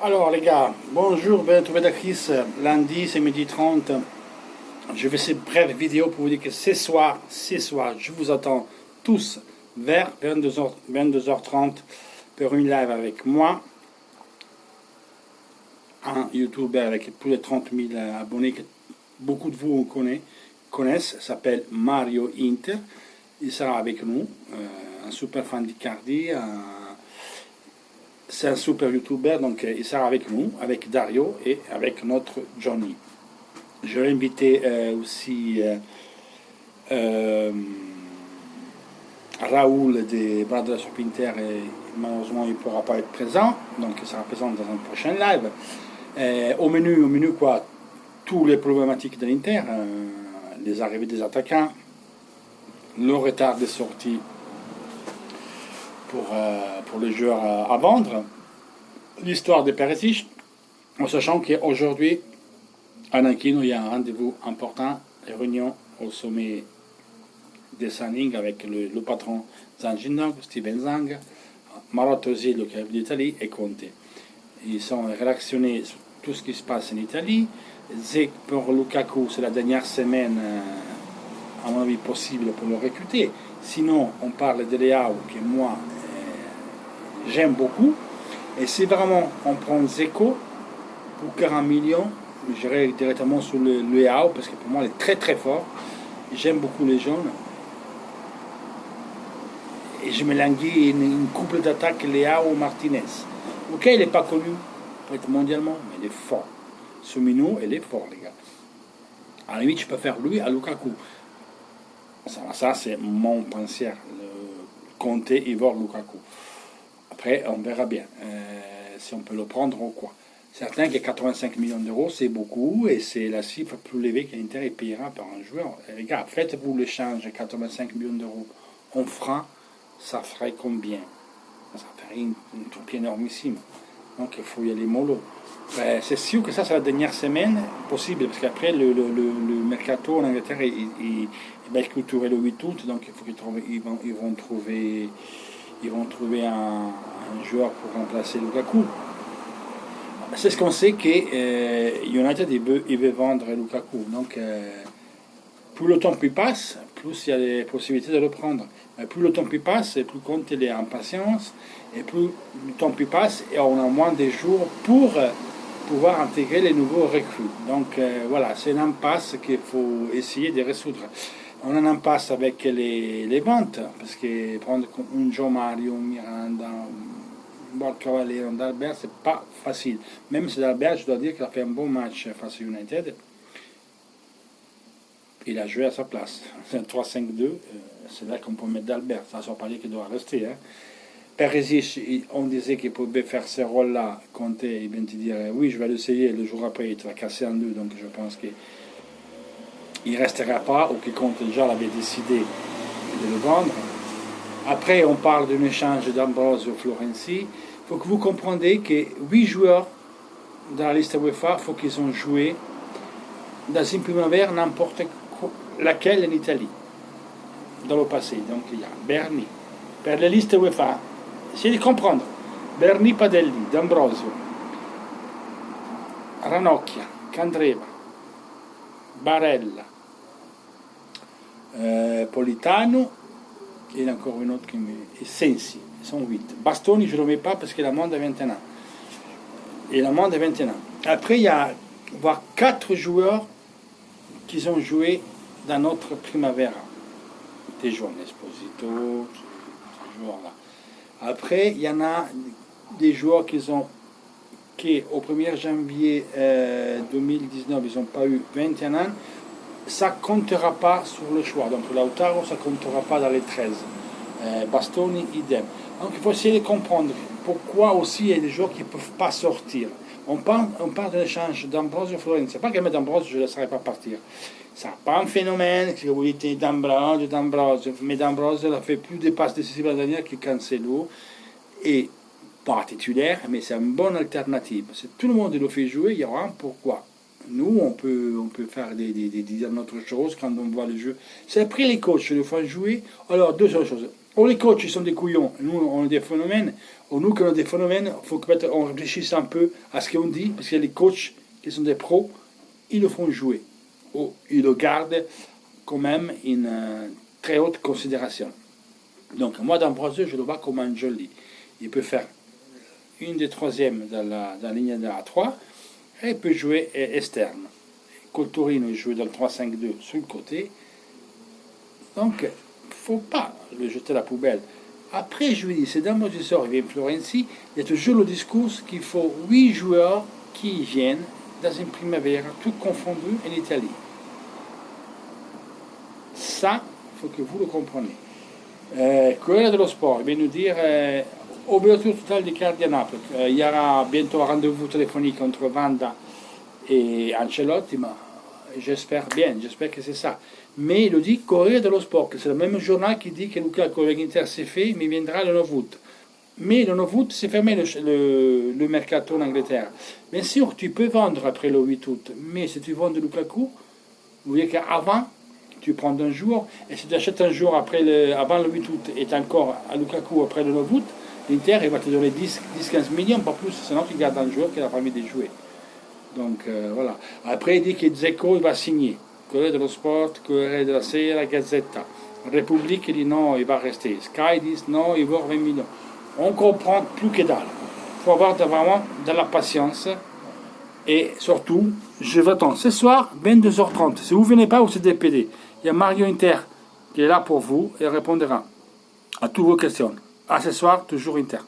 Alors les gars, bonjour, ben trouvé Chris. Lundi, c'est midi 30. Je fais cette brève vidéo pour vous dire que ce soir, je vous attends tous vers 22h30 pour une live avec moi. Un YouTuber avec plus de 30 000 abonnés que beaucoup de vous connaissent, s'appelle Mario Inter. Il sera avec nous, un super fan d'Icardi, c'est un super YouTuber, donc il sera avec nous, avec Dario et avec notre Johnny. Je vais inviter aussi Raoul des Brothers of Inter, et malheureusement il ne pourra pas être présent, donc il sera présent dans un prochain live. Au menu quoi, toutes les problématiques de l'Inter, les arrivées des attaquants, le retard des sorties pour les joueurs à vendre, l'histoire de Perisic, en sachant qu'aujourd'hui, à Nankin, il y a un rendez-vous important, une réunion au sommet des Sanning avec le patron Zanginog, Steven Zang, Marotta aussi, le chef d'Italie, et Conte. Ils sont réactionnés sur tout ce qui se passe en Italie. Pour Lukaku, c'est la dernière semaine, à mon avis, possible pour le recruter. Sinon, on parle de Leao, que moi, j'aime beaucoup. Et si vraiment on prend Zeko pour 40 millions, j'irai directement sur le Leao, parce que pour moi, il est très très fort. J'aime beaucoup les jeunes. Et je me languis une couple d'attaques Leao-Martinez. Ok, il n'est pas connu, peut-être mondialement, mais il est fort. Ce minot, il est fort, les gars. À la limite, je peux faire lui à Lukaku. Ça c'est mon pensée. Conte et voir Lukaku. Après, on verra bien si on peut le prendre ou quoi. Certain que 85 millions d'euros, c'est beaucoup et c'est la cifre plus élevée que l'Inter payera par un joueur. Et les gars, faites-vous l'échange de 85 millions d'euros en francs, ça ferait combien? Ça ferait une troupe énormissime. Donc il faut y aller mollo. C'est sûr que ça, c'est la dernière semaine possible, parce qu'après, le mercato en Angleterre, il va être clôturé le 8 août, donc il faut ils vont trouver un joueur pour remplacer Lukaku. C'est ce qu'on sait que United il veut vendre Lukaku. Donc plus le temps passe, plus il y a des possibilités de le prendre. Mais plus le temps passe, plus Conte il est en patience, et plus le temps passe, et on a moins de jours pour pouvoir intégrer les nouveaux recrues. Donc voilà, c'est une impasse qu'il faut essayer de résoudre. On en impasse avec les ventes, parce que prendre un Joe Mario, un Miranda, un Borg Cavalier, un Dalbert, c'est pas facile. Même si Dalbert, je dois dire qu'il a fait un bon match face à United, il a joué à sa place. C'est un 3-5-2, c'est là qu'on peut mettre Dalbert. Ça ne veut pas dire qu'il doit rester. Perisic, on disait qu'il pouvait faire ce rôle-là. Conte, il vient te dire oui, je vais l'essayer. Le jour après, il te va casser en deux. Donc je pense qu'il ne restera pas, ou que Conte déjà l'avait décidé de le vendre. Après, on parle d'un échange d'Ambrosio Florenzi. Il faut que vous compreniez que 8 joueurs dans la liste UEFA, il faut qu'ils ont joué dans une primavera n'importe laquelle en Italie, dans le passé. Donc il y a Berni. Per la liste UEFA, essayez de comprendre. Berni, Padelli, D'Ambrosio, Ranocchia, Candreva, Barella, Politano, et il y a encore une autre et Sensi, ils sont 8. Bastoni, je ne le mets pas parce qu'il a moins de 21 ans. Il a moins de 21 ans. Après, il y a voire 4 joueurs qui ont joué dans notre Primavera. Des joueurs Esposito, ces joueurs-là. Après, il y en a des joueurs qui au 1er janvier 2019, ils n'ont pas eu 21 ans. Ça ne comptera pas sur le choix. Donc Lautaro, ça ne comptera pas dans les 13. Bastoni, idem. Donc il faut essayer de comprendre pourquoi aussi il y a des joueurs qui ne peuvent pas sortir. On parle de l'échange d'Ambrosio Florenzi. C'est pas que d'Ambrosio, je ne laisserai pas partir. Ce n'est pas un phénomène que vous dites d'Ambrosio. Mais d'Ambrosio a fait plus de passes décisives l'année dernière que Cancelo. Et pas titulaire, mais c'est une bonne alternative. Si tout le monde le fait jouer, il y aura un pourquoi. Nous, on peut faire dire autre chose quand on voit le jeu. C'est après les coachs le font jouer. Alors, deux choses. Ou les coachs ils sont des couillons, nous on a des phénomènes, ou nous quand on a des phénomènes, il faut qu'on réfléchisse un peu à ce qu'on dit, parce que les coachs qui sont des pros, ils le font jouer, ou ils le gardent quand même une très haute considération. Donc moi d'Ambrosio, je le vois comme un joli. Il peut faire une des troisièmes dans la ligne de la 3, et il peut jouer externe. Coltorino il joue dans le 3-5-2 sur le côté. Donc, il ne faut pas le jeter à la poubelle. Après, je lui dis, c'est d'Ambrosio qui vient Florenzi, il y a toujours le discours qu'il faut 8 joueurs qui viennent dans une primavera, tout confondu en Italie. Ça, il faut que vous le compreniez. Corriere dello Sport vient nous dire ouverture totale des cartes à Naples. Il y aura bientôt un rendez-vous téléphonique entre Vanda et Ancelotti, mais j'espère bien, j'espère que c'est ça. Mais il le dit Corriere dello Sport, que c'est le même journal qui dit que Lukaku avec Inter c'est fait, mais il viendra le 9 août. Mais le 9 août, c'est fermé le mercato en Angleterre. Bien sûr, tu peux vendre après le 8 août, mais si tu vends de Lukaku, vous voyez qu'avant, tu prends un jour, et si tu achètes un jour avant le 8 août et encore à Lukaku après le 9 août, l'Inter il va te donner 10-15 millions, pas plus, sinon tu gardes un joueur qui n'a pas envie de jouer. Donc voilà. Après, il dit que Dzeko il va signer. Corriere dello Sport, Corriere della Sera, Gazzetta. République dit non, il va rester. Sky dit non, il vaut 20 millions. On comprend plus que dalle. Il faut avoir vraiment de la patience. Et surtout, je vous attends ce soir, 22h30. Si vous ne venez pas, vous êtes DPD. Il y a Mario Inter qui est là pour vous et répondra à toutes vos questions. À ce soir, toujours Inter.